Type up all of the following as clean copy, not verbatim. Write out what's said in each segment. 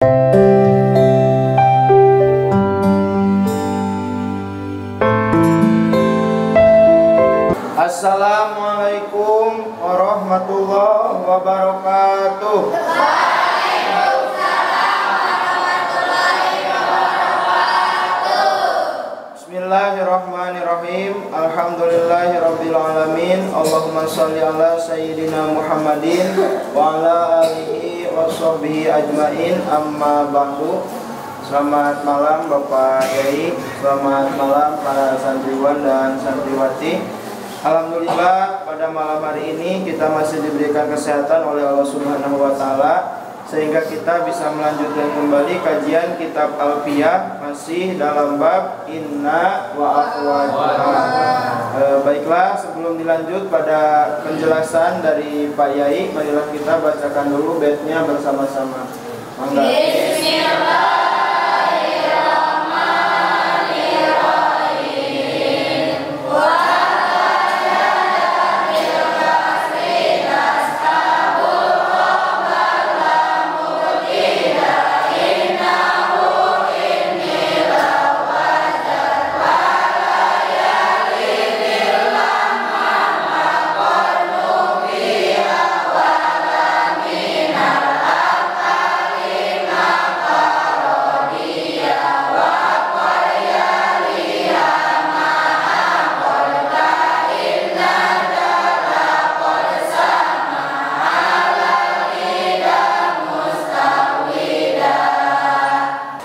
Assalamualaikum warahmatullahi wabarakatuh. Bismillahirrahmanirrahim. Alhamdulillahirabbil alamin. Allahumma shalli ala sayyidina Muhammadin wa ala alihi washabbihi ajmain. Amma ba'du. Selamat malam Bapak Yai, selamat malam para santriwan dan santriwati. Alhamdulillah pada malam hari ini kita masih diberikan kesehatan oleh Allah Subhanahu wa taala sehingga kita bisa melanjutkan kembali kajian kitab Alfiyah masih dalam bab inna wa akhwatuha. Baiklah, sebelum dilanjut pada penjelasan dari Pak Yai, marilah kita bacakan dulu baitnya bersama-sama. Mangga.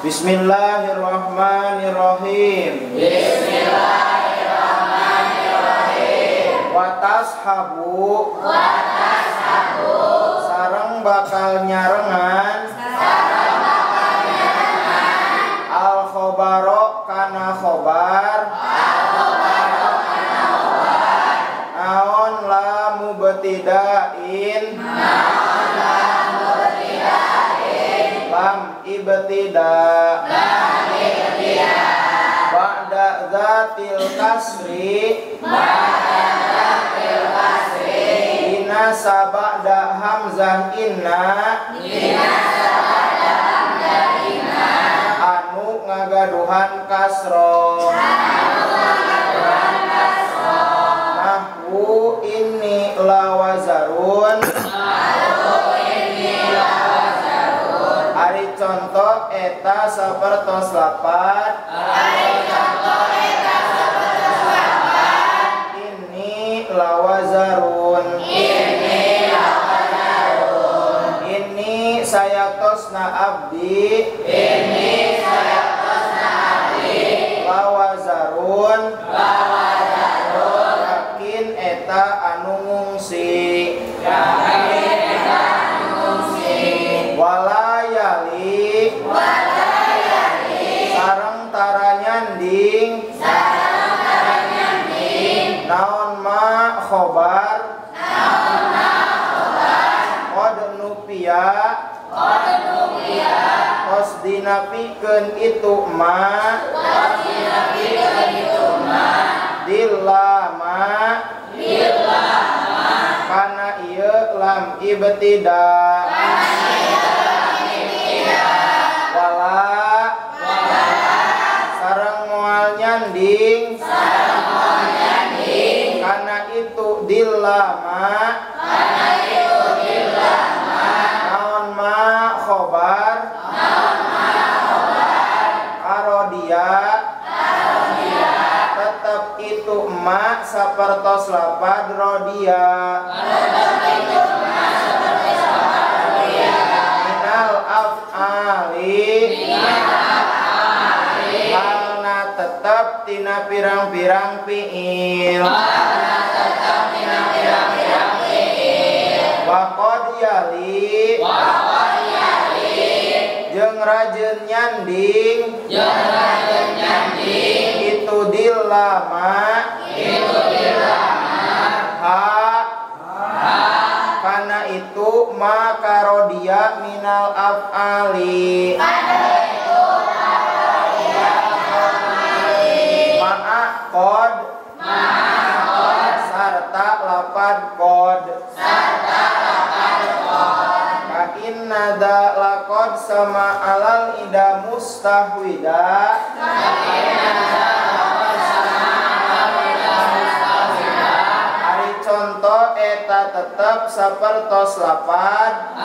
Bismillahirrahmanirrahim. Bismillahirrahmanirrahim. Watashabu sareng bakal nyarengan al khobaro kana khobar naon lamu betidain lam ibtida ba'da zatil kasri inasa ba'da hamzah inna anu ngagaduhan kasro nahwu inni lawazarun ari contoh eta sapertos lapat ini lawazarun ini saya tosna abdi lawazarun yakin eta anu ngungsi walayali sareng tara nyanding naon ma khobar qad nupia tos dinapikeun itu ma dilama kana ieu lam ibtida sareng moal nyanding kana itu dilama naon ma khobar karodia tetep itu ma sapertos lapad rodia minal af'ali halna tetep tina pirang-pirang fiil wa qad yali jeung rajeun nyanding itu dilama ha kana itu maka rodia minal af'ali ma'a qad sarta lapad qad ka inna da laqad sama alal ida mustahwida ari contoh eta tetep sapertos lapad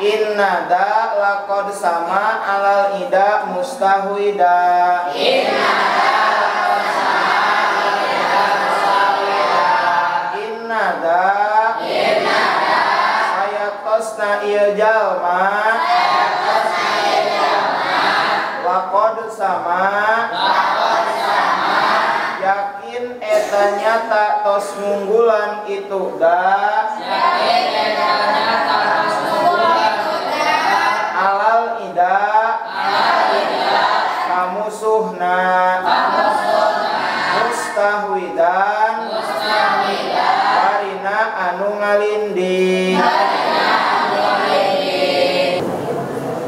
innada lakod sama alal ida mustahwida sayatosna ieu jalma lakod sama yakin eta nyata tos ngunggulan itu da alal ida kamusuhna mustahwidan karina anu ngalinding.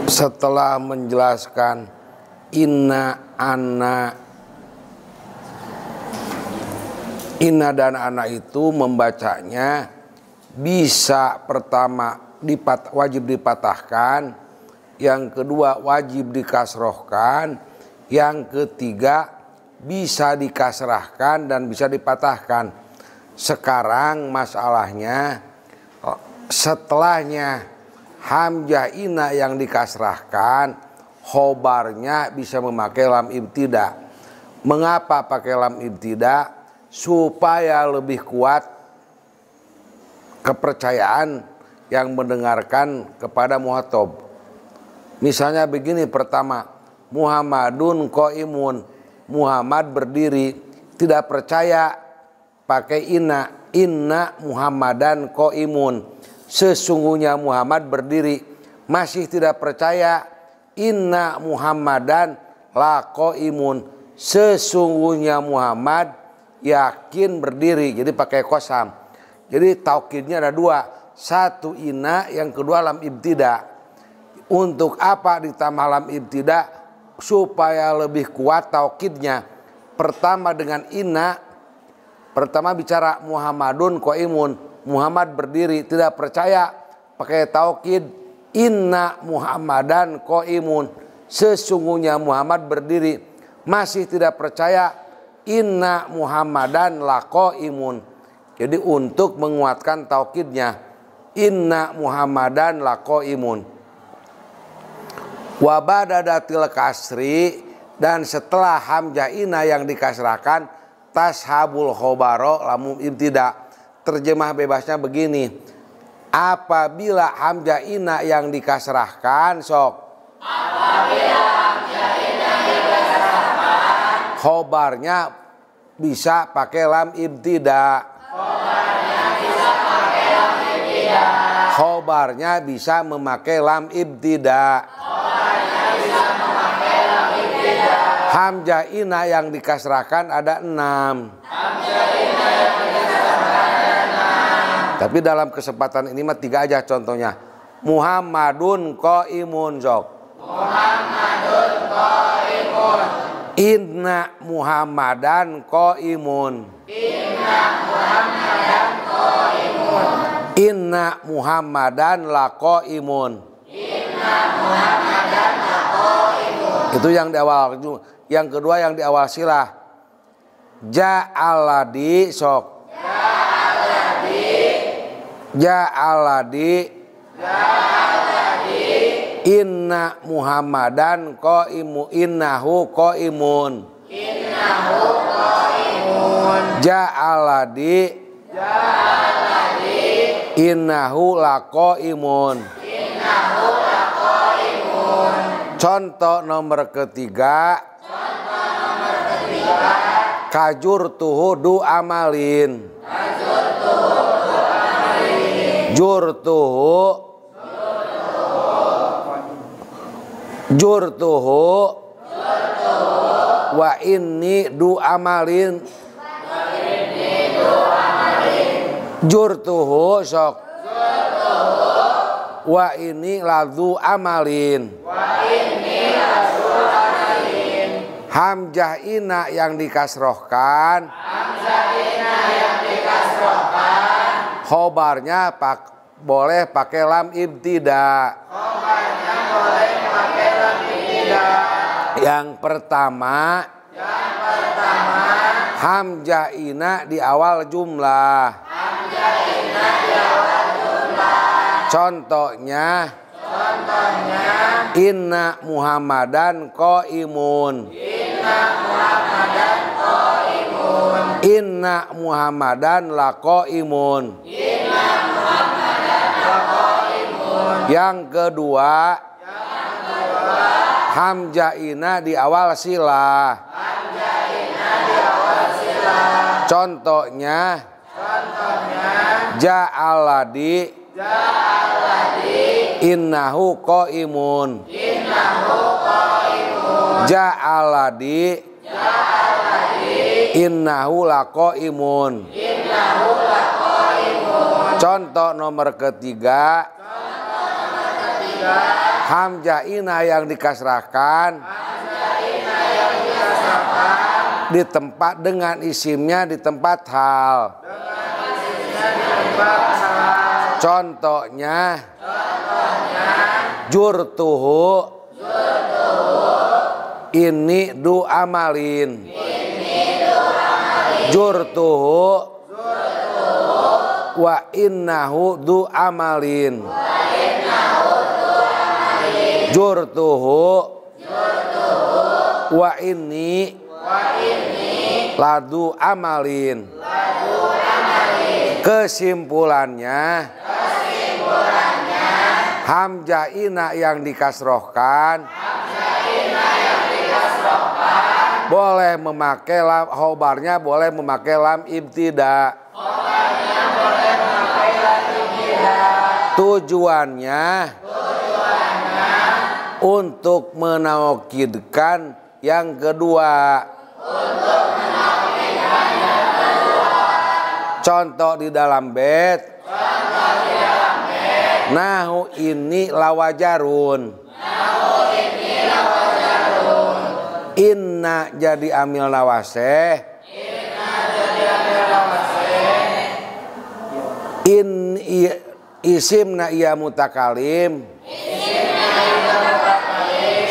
Setelah menjelaskan inna dan ana itu membacanya bisa pertama wajib dipatahkan, yang kedua wajib dikasrohkan, yang ketiga bisa dikasrahkan dan bisa dipatahkan. Sekarang masalahnya setelahnya hamzah ina yang dikasrahkan, khobarnya bisa memakai lam ibtida. Mengapa pakai lam ibtida? Supaya lebih kuat kepercayaan yang mendengarkan kepada muhatab. Misalnya begini, pertama, Muhammadun qaimun, Muhammad berdiri. Tidak percaya pakai inna Muhammadan qaimun, sesungguhnya Muhammad berdiri. Masih tidak percaya inna Muhammadan la qaimun, sesungguhnya Muhammad yakin berdiri. Jadi pakai kosam. Jadi taukidnya ada dua, satu inna, yang kedua lam ibtida. Untuk apa ditambah lam ibtida? Supaya lebih kuat taukidnya. Pertama dengan inna, pertama bicara Muhammadun qaimun, Muhammad berdiri. Tidak percaya pakai taukid inna Muhammadan qaimun, sesungguhnya Muhammad berdiri. Masih tidak percaya inna Muhammadan la qaimun. Jadi untuk menguatkan taukidnya, inna Muhammadan la qaimun. Wa badadatil kasri, dan setelah hamzah ina yang dikasrahkan, tashabul khobaro lamum ibtida. Terjemah bebasnya begini, apabila hamzah ina yang dikasrahkan, sok apabila hamzah ina dikasrahkan, khobarnya bisa pakai lam ibtida. Khobarnya bisa memakai lam ibtida. Hamzah ina yang dikasrahkan ada 6. Tapi dalam kesempatan ini mah 3 aja contohnya. Muhammadun qaimun, sok. Muhammadun qaimun. Inna Muhammadan qaimun. Inna Muhammadan qaimun. Inna Muhammadan la qaimun. Inna Muhammadan la qaimun. Itu yang di awal. Yang kedua yang di awal silah. Ja'aladi, sok. Ja'aladi. Ja'aladi. Ja'aladi. Inna Muhammadan qaimu, innahu qaimun. Innahu qaimun. Ja'aladi. Ja'aladi. Innahu la qaimun. Innahu la qaimun. Contoh nomor ketiga. Contoh nomor ketiga. Kajurtuhu du amalin. Kajurtuhu du amalin. Jurtuhu. Jurtuhu wa inni du amalin. Jurtuhu, sok. Wa inni ladzu amalin. Hamzah ina yang dikasrohkan. Khobarnya boleh pakai lam ibtida. Khobarnya boleh pakai lam ibtida. Yang pertama hamzah ina di awal jumlah. Contohnya inna Muhammadan qaimun. Inna Muhammadan laqaimun. Yang kedua hamzah ina di awal silah. Contohnya ja'aladi innahu qaimun. Ja'aladi innahu laqaimun. Contoh nomor ketiga hamzah ina yang dikasrahkan di tempat dengan isimnya di tempat hal. Contohnya jurtuhu ini du amalin. Jurtuhu wa innahu du amalin. Jurtuhu wa inni ladu amalin. Kesimpulannya hamzah ina yang dikasrohkan boleh memakai lam, khobarnya boleh memakai lam ibtida. Tujuannya untuk menaukidkan yang kedua. Contoh di dalam bait. Nahu ini lawajarun. Inna jadi amil nawaseh. Isimna iya mutakalim.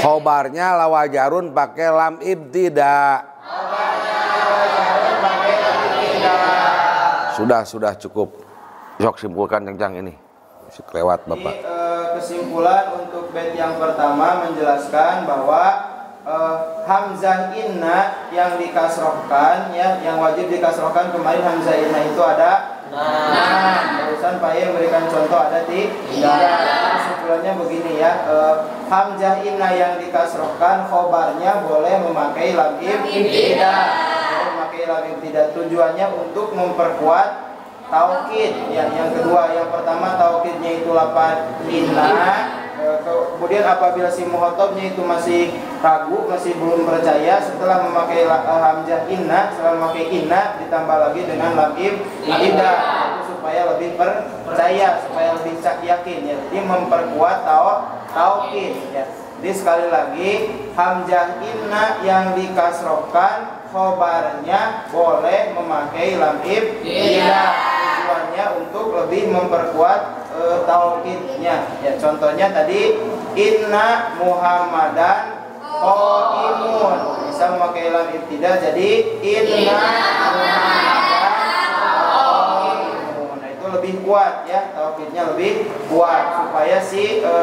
Khobarnya lawajarun pakai lam ibtida. Sudah cukup. Sok simpulkan yang ini. Masih kelewat Bapak. Ini kesimpulan untuk bait yang pertama menjelaskan bahwa hamzah inna yang dikasrohkan ya, yang wajib dikasrohkan kemarin hamzah inna itu ada barusan Pak Ye memberikan contoh ada tidak. Kesimpulannya begini ya, hamzah inna yang dikasrohkan khobarnya boleh memakai lam ibtida. Tujuannya untuk memperkuat taukid ya. Yang kedua, yang pertama taukidnya itu lafaz inna. Kemudian apabila si muhotabnya itu masih ragu, masih belum percaya, setelah memakai hamzah inna, setelah memakai inna ditambah lagi dengan lam ibtida itu supaya lebih percaya, supaya lebih yakin ya. Jadi memperkuat taukid ya. Jadi sekali lagi hamzah inna yang dikasrohkan khobarnya boleh memakai lam ibtida. Tujuannya untuk lebih memperkuat taukidnya ya. Contohnya tadi inna Muhammadan qaimun, bisa memakai lam ibtida jadi inna Muhammadan qaimun. Nah, itu lebih kuat ya, taukidnya lebih kuat supaya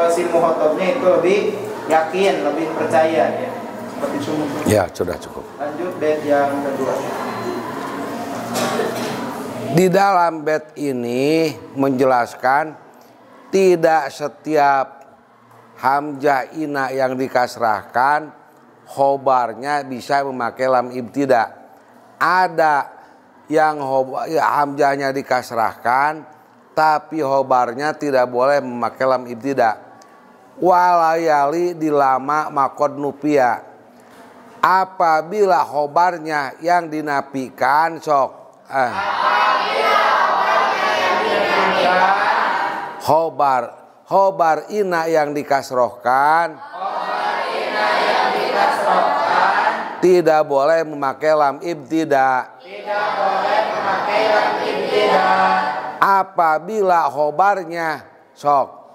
si muhotabnya itu lebih yakin, lebih percaya ya. Seperti itu. Ya, sudah cukup. Lanjut bait yang kedua. Di dalam bait ini menjelaskan tidak setiap hamzah ina yang dikasrahkan khobarnya bisa memakai lam ibtida. Ada yang hamzahnya dikasrahkan tapi khobarnya tidak boleh memakai lam ibtida. Walayali dilama makod nupia. Apabila khobarnya yang dinafikan khobar ina yang dikasrohkan tidak boleh memakai lam ibtida. apabila khobarnya sok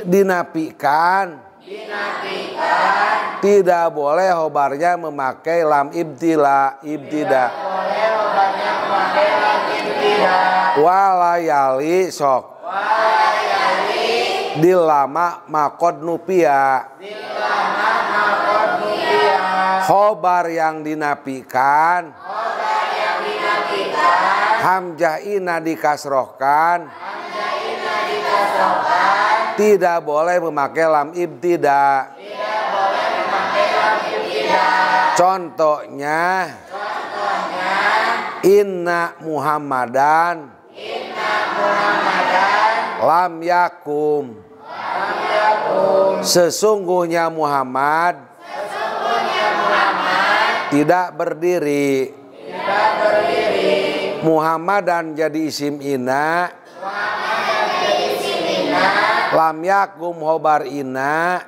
dinafikan tidak boleh khobarnya memakai lam ibtida walayali sok dilama makod nupia khobar yang dinafikan hamzah ina dikasrohkan tidak boleh memakai lam ibtida. Contohnya inna Muhammadan lam yakum. Sesungguhnya Muhammad tidak berdiri. Muhammadan jadi isim inna. Lam yakum khobar inna.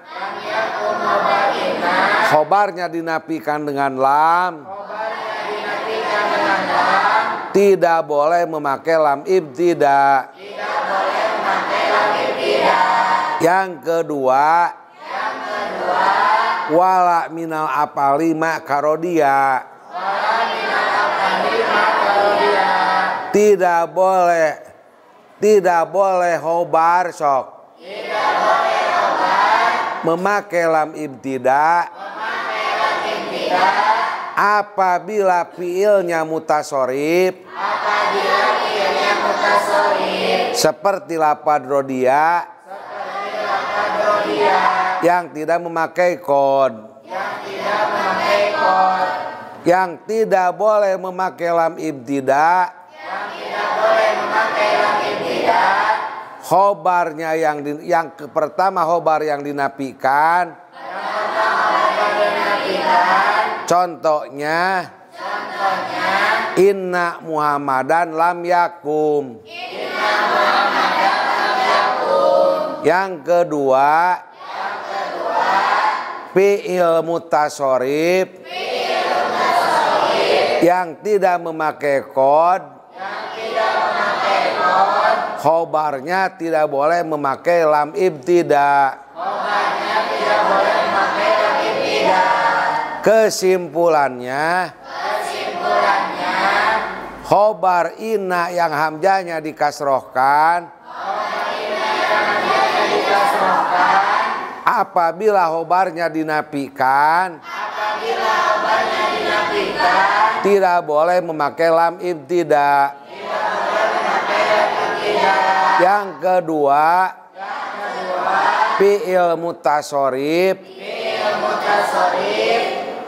Khobarnya dinafikan dengan lam. Tidak boleh memakai lam ibtida. Yang kedua, wala minal apalima karodia. Tidak boleh khobar sok memakai lam ibtida apabila fiilnya mutasorib seperti lapad rodia yang tidak memakai kod. Yang tidak boleh memakai lam ibtida khobarnya yang pertama khobar yang dinafikan. Contohnya inna Muhammadan lam yakum. Yang kedua fi'il mutasorib yang tidak memakai kod. Khobarnya tidak boleh memakai lam ibtida. Kesimpulannya khobar inna yang hamzahnya dikasrohkan apabila khobarnya dinafikan tidak boleh memakai lam ibtida. Yang kedua fi'il mutasorib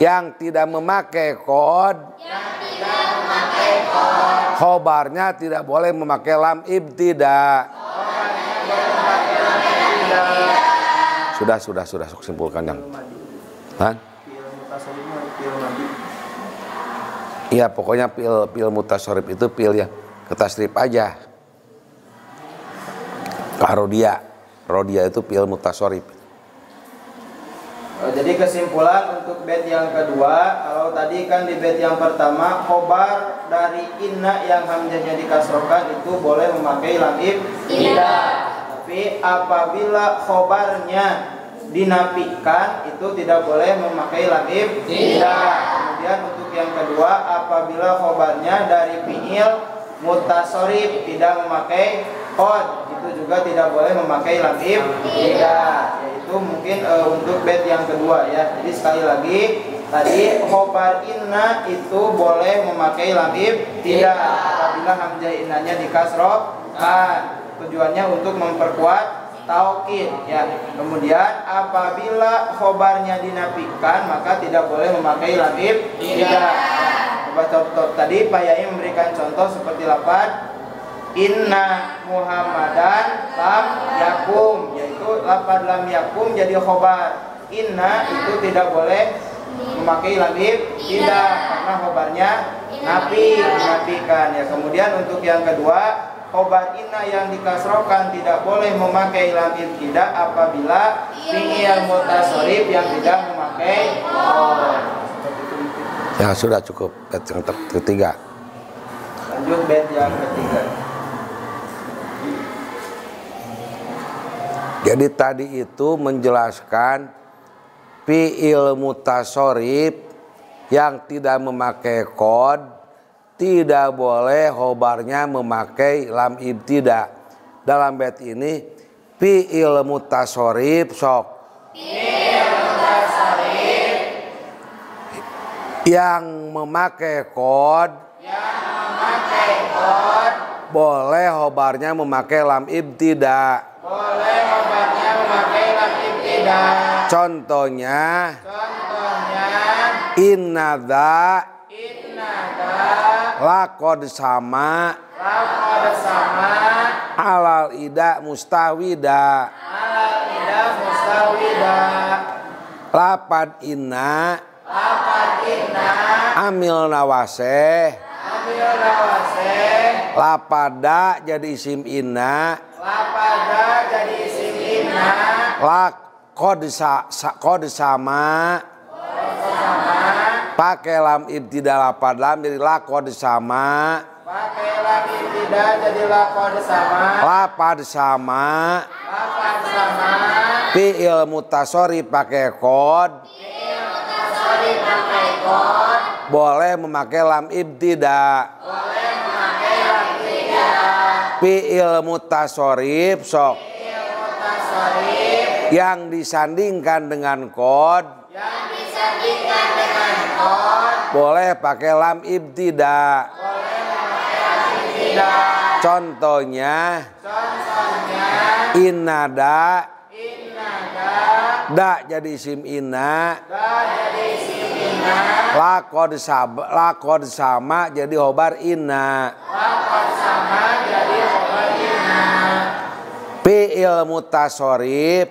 yang tidak memakai kod. Khobarnya tidak boleh memakai lam ibtida. Sudah simpulkan yang iya pokoknya fi'il mutasorib itu fi'il yang ketasrif aja. Karodia itu fi'il mutasorib. Jadi kesimpulan untuk bait yang kedua, kalau tadi kan di bait yang pertama khobar dari inna yang hamzahnya dikasrohkan itu boleh memakai lam ibtida. Tapi apabila khobarnya dinafikan itu tidak boleh memakai lam ibtida. Kemudian untuk yang kedua, apabila khobarnya dari fi'il mutasorib tidak memakai qad, itu juga tidak boleh memakai lam ibtida. Yaitu mungkin untuk bait yang kedua ya. Jadi sekali lagi tadi khobar inna itu boleh memakai lam ibtida apabila hamzah innanya dikasrohkan. Tujuannya untuk memperkuat taukid ya. Kemudian apabila khobarnya dinafikan maka tidak boleh memakai lam ibtida. Tadi Pak Yai memberikan contoh seperti lafaz inna Muhammadan lam yakum, yaitu lafaz lam yakum jadi khobar. Inna itu tidak boleh memakai lam ibtida karena khobarnya dinafikan ya. Kemudian untuk yang kedua, khobar inna yang dikasrohkan tidak boleh memakai lam ibtida apabila fi'il mutasorib yang tidak memakai qad. Ya sudah cukup. Bait yang ketiga. Lanjut bait yang ketiga. Jadi tadi itu menjelaskan fi'il mutasharrif yang tidak memakai qad tidak boleh khobarnya memakai lam ibtida. Dalam bait ini fi'il mutasharrif sok. Fi'il mutasharrif yang memakai qad boleh khobarnya memakai lam ibtida. Boleh khobarnya memakai lam ibtida. Contohnya innadza laqad sama alal ida mustawida. Lapad inna amil nawaseh lapada jadi isim inna qad sama pakai lam ibtida lapad lam jadi laqad sama lapad sama fi'il mutasharrif pakai qad boleh memakai lam ibtida. Fi'il mutasharrif sok yang disandingkan dengan qad boleh pakai lam ibtida. Contohnya innada da jadi isim inna laqad sama jadi khobar inna. Fi'il mutasharrif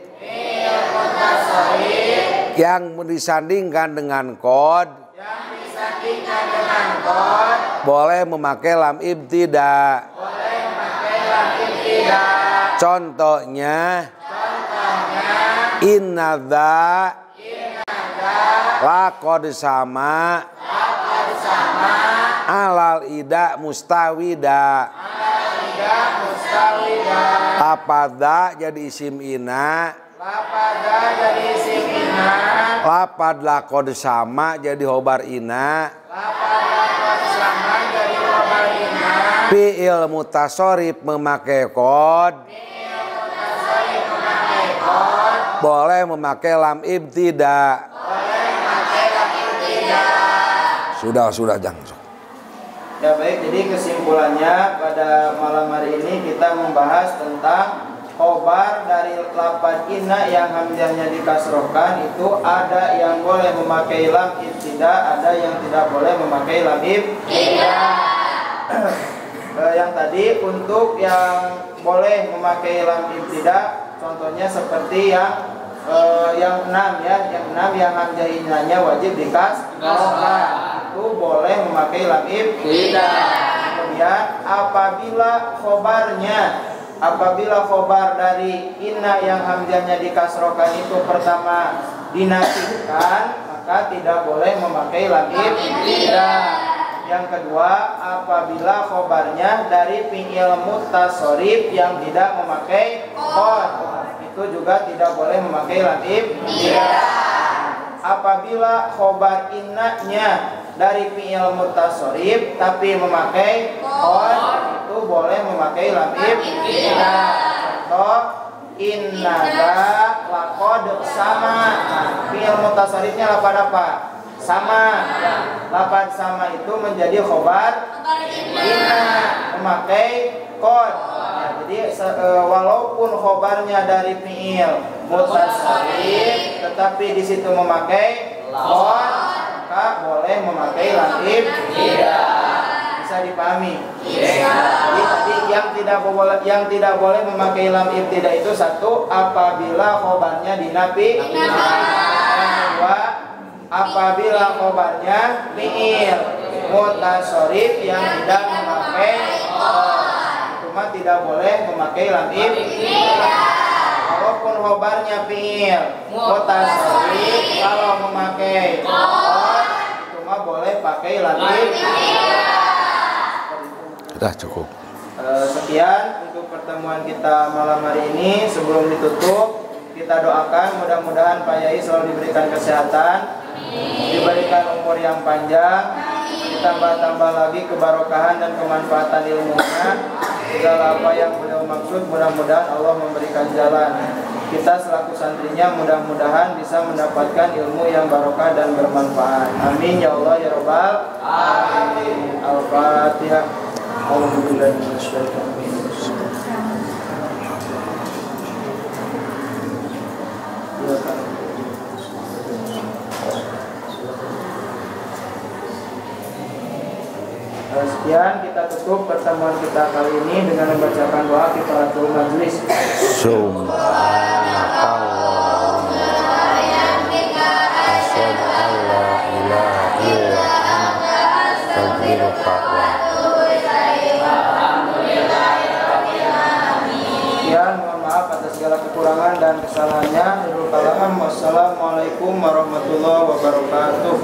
yang disandingkan dengan qad boleh memakai lam ibtida. Contohnya innadza laqad sama alal ida mustawida. Lapada jadi isim ina lapad laqad sama jadi khobar ina. Fi'il mutasharrif memakai qad boleh memakai lam ibtida. Sudah jangan. Ya baik, jadi kesimpulannya pada malam hari ini kita membahas tentang khobar dari lafaz inna yang hamzahnya dikasrohkan itu ada yang boleh memakai lam ibtida, ada yang tidak boleh memakai lam ibtida. Yang tadi untuk yang boleh memakai lam ibtida contohnya seperti yang 6 ya, yang 6 yang hamzah innanya wajib dikasrohkan itu boleh memakai lam ibtida. Kemudian apabila khobar dari inna yang hamzahnya dikasrohkan itu pertama dinafikan maka tidak boleh memakai lam ibtida. Yang kedua apabila khobarnya dari fi'il mutasharrif yang tidak memakai qad itu juga tidak boleh memakai lam ibtida. Apabila khobar innanya dari fi'il mutasharrif tapi memakai qad itu boleh memakai lam ibtida. Contoh innada laqad sama. Fi'il mutasharrifnya lapad apa? Sama. Lapad sama itu menjadi khobar inna memakai qad. Jadi walaupun khobarnya dari fi'il mutasharrif tetapi di situ memakai qad maka boleh memakai lam ibtida. Bisa dipahami? Jadi tadi yang tidak boleh memakai lam ibtida itu satu apabila khobarnya dinafi. Yang kedua apabila khobarnya fi'il mutasharrif yang tidak memakai cuma tidak boleh memakai lam ibtida. Walaupun khobarnya fi'il mutasharrif kalau memakai qad cuma mah boleh pakai latin. Sudah cukup. Sekian untuk pertemuan kita malam hari ini. Sebelum ditutup, kita doakan mudah-mudahan Pak Yai selalu diberikan kesehatan, diberikan umur yang panjang, ditambah-tambah lagi kebarokahan dan kemanfaatan ilmunya. Segala apa yang beliau maksud mudah-mudahan Allah memberikan jalan. Kita selaku santrinya mudah-mudahan bisa mendapatkan ilmu yang barokah dan bermanfaat. Amin ya Allah ya Rabbal alamin. Al-Fatihah. Sekian kita tutup pertemuan kita kali ini dengan membacakan doa kifaratul majlis. Sekian, mohon maaf atas segala kekurangan dan kesalahannya. Wassalamualaikum warahmatullahi wabarakatuh.